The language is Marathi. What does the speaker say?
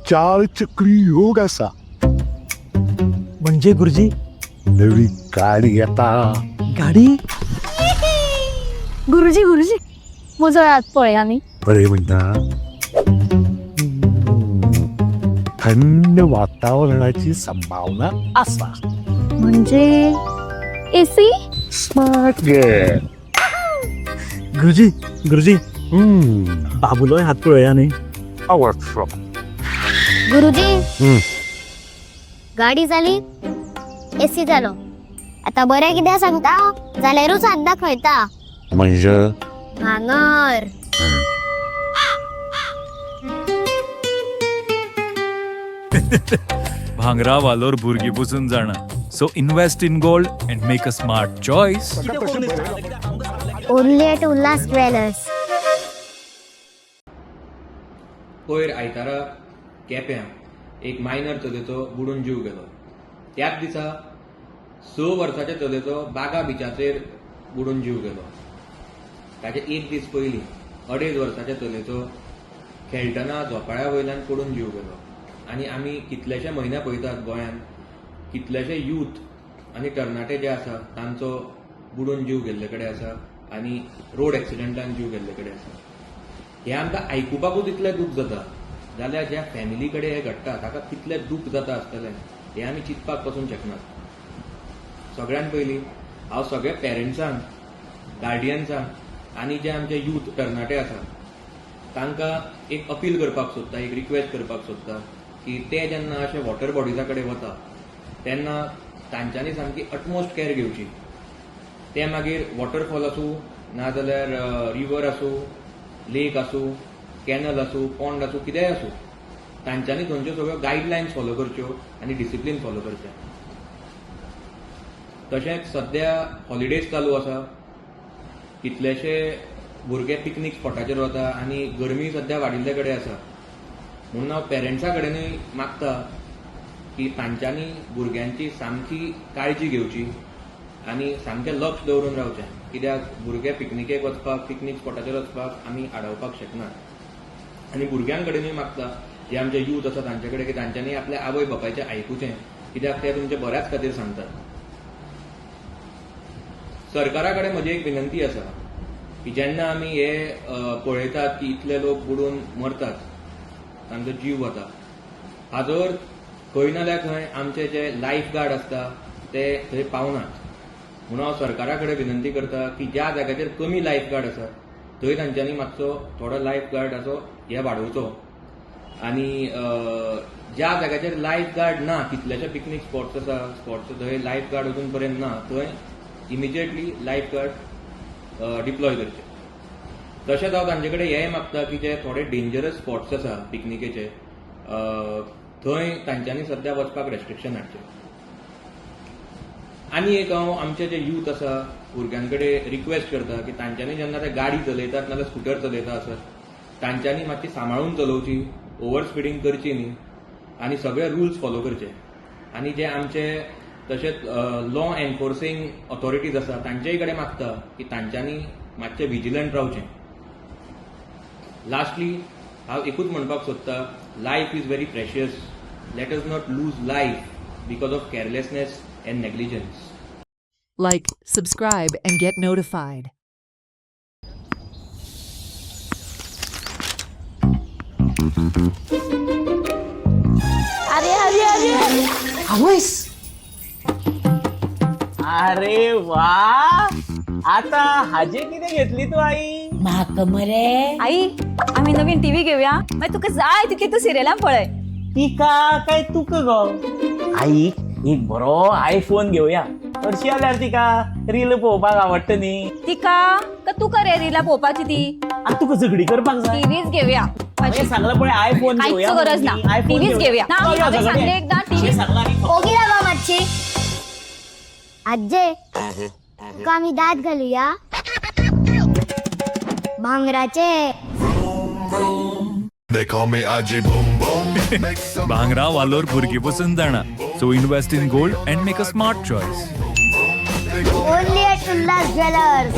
चार चक्री योग असा. म्हणजे गुरुजी नवी गाडी येता. गाडी गुरुजी गुरुजी मुजळ्यात पळय आम्ही. बरे म्हणता. थंड वातावरणाची संभावना असा. म्हणजे एसी. Smart game. गुरुजी गुरुजी बाबूलोय हात पळया न्ही. पॉवरफुल. गुरुजी गाडी जाली एसी जालो. आता बरें कितें सांगता जाल्यारूच हात दाखयता. म्हणजे भांगर. भांगरा वालोर भुरगीं बसून जाणा. So invest in gold and make a smart choice. Only at Ulhas jewellers. पयर आयतारा केप्यां एक मायनर चलयेचो बुडून जीव गेलो. त्याच दिसा 6 वर्साच्या चलयेचो बागा बिचाचेर बुडून जीव गेलो. ताचे एक दीस पयलीं 2.5 वर्साच्या चलयेचो खेळटना झोपाळ्या वयल्यान पडून जीव गेलो. आनी आमी कितलेशे म्हयने पळयतात गोंयांत कितलेशे यूथ आनी तरणाटे जे आसा तांचो बुडून जीव गेल्ले कडेन आसा आनी रोड एक्सिडेंटान जीव गेल्ले कडेन आसा. हें आमकां आयकुपाकूच इतलें दूख जाता जाल्यार ज्या फॅमिली कडेन हें घडटा ताका कितलें दूख जाता आसतलें हें आमी चिंतपाक पासून शकनात. सगळ्यान पयलीं हांव सगळ्या पेरंट्सांक गार्डियन्सांक आनी जे आमचे यूथ तरणाटे आसा तांकां एक अपील करपाक सोदता, एक रिक्वेस्ट करपाक सोदता की ते जेन्ना अशे वॉटर बॉडीजा कडेन वता तेन्ना तांच्यांनी सामकी अटमोस्ट कॅर घेवची. ते मागीर वॉटरफॉल आसूं नाजाल्यार रिवर आसूं, लेक आसूं, कॅनल आसूं, पॉन्ड आसूं, कितेंय आसूं तांच्यांनी थंयच्यो सगळ्यो गायडलायन्स फॉलो करच्यो आनी डिसिप्लीन फॉलो करचें. तशेंच सद्या हॉलिडेज चालू आसा. कितलेशे भुरगे पिकनीक स्पॉटाचेर वता आनी गरमी सद्या वाडिल्ले कडेन आसा. म्हणून हांव पेरंट्सा कडेनूय मागता की तांच्यांनी भुरग्यांची सामकी काळजी घेवची आनी सामकें लक्ष दवरून रावचें. कित्याक भुरगे पिकनिकेक वचपाक, पिकनीक स्पॉटाचेर वचपाक आमी आडावपाक शकनात. आनी भुरग्यां कडेनूय मागता जे आमचे यूथ आसा तांचे कडेन की तांच्यांनी आपल्या आवय बापायचें आयकुचें कित्याक ते तुमच्या बऱ्याच खातीर सांगतात. सरकारा कडेन म्हजी एक विनंती आसा की जेन्ना आमी हे पळयतात की इतले लोक बुडून मरतात, तांचो जीव वता, हाजोर खंय ना जाल्यार खंय आमचे जे लायफ गार्ड आसता ते थंय पावनात. म्हणून हांव सरकारा कडेन विनंती करता की ज्या जाग्याचेर कमी लायफ गार्ड आसा थंय तांच्यांनी मातसो थोडो लायफ गार्डाचो हे वाडोवचो. आनी ज्या जाग्याचेर लायफ गार्ड ना, कितलेशे पिकनीक स्पॉट्स आसा, स्पॉट्स थंय लायफ गार्ड अजून पर्यंत ना, थंय इमिजिएटली लायफ गार्ड डिप्लॉय करचे. तशेंच हांव तांचे कडेन हेंय मागता की जे थोडे डेंजरस स्पॉट्स आसा पिकनिकेचे थंय तांच्यांनी सद्या वचपाक रेस्ट्रिक्शन हाडचें. आनी एक हांव आमचे जे यूथ आसा भुरग्यां कडेन रिक्वेस्ट करता की तांच्यांनी जेन्ना ते गाडी चलयतात नाजाल्यार स्कुटर चलयता आसत तांच्यांनी मातशी सांबाळून चलोवची, ओवर स्पिडींग करची न्ही आनी सगळे रुल्स फॉलो करचे. आनी जे आमचे तशेंच लॉ एनफोर्सिंग ऑथॉरिटीज आसा तांचेय कडेन मागता की तांच्यांनी मातशें विजिलंट रावचें. लास्टली हांव एकूच म्हणपाक सोदता, life is very precious. Let us not lose life because of carelessness and negligence. Like, subscribe, and get notified. अरे अरे अरे अरे वा. आता हाजे किती घेतली तू आई? म्हाका मरे आई आम्ही नवीन टीव्ही घेऊया. मागीर तुका जाय तितली तू सिरियलां पळय. तिका काय तुक गो? आई एक बरो आयफोन घेऊया. हरशी आल्यार तिका रील पळोवपाक आवडटा न्ही. तिका का तुका रे रिला पोवपाची ती. आता तुका झगडी करपाक जाय. टीव्हीच घेऊया. हांवें सांगला पळय आयफोन घेऊया. काहीच गरज ना. टीव्हीच घेऊया. ना हांवें सांगलें एकदा टीव्ही. ओगी बाबा मातशी. आज्जे तुका आमी दात घालुया भांगराचे. They call me Aji Boom Boom. Make some भांगरा वालोर भुरगीं बसून जाणा. So invest in gold and make a smart choice. Only at Ulhas jewellers.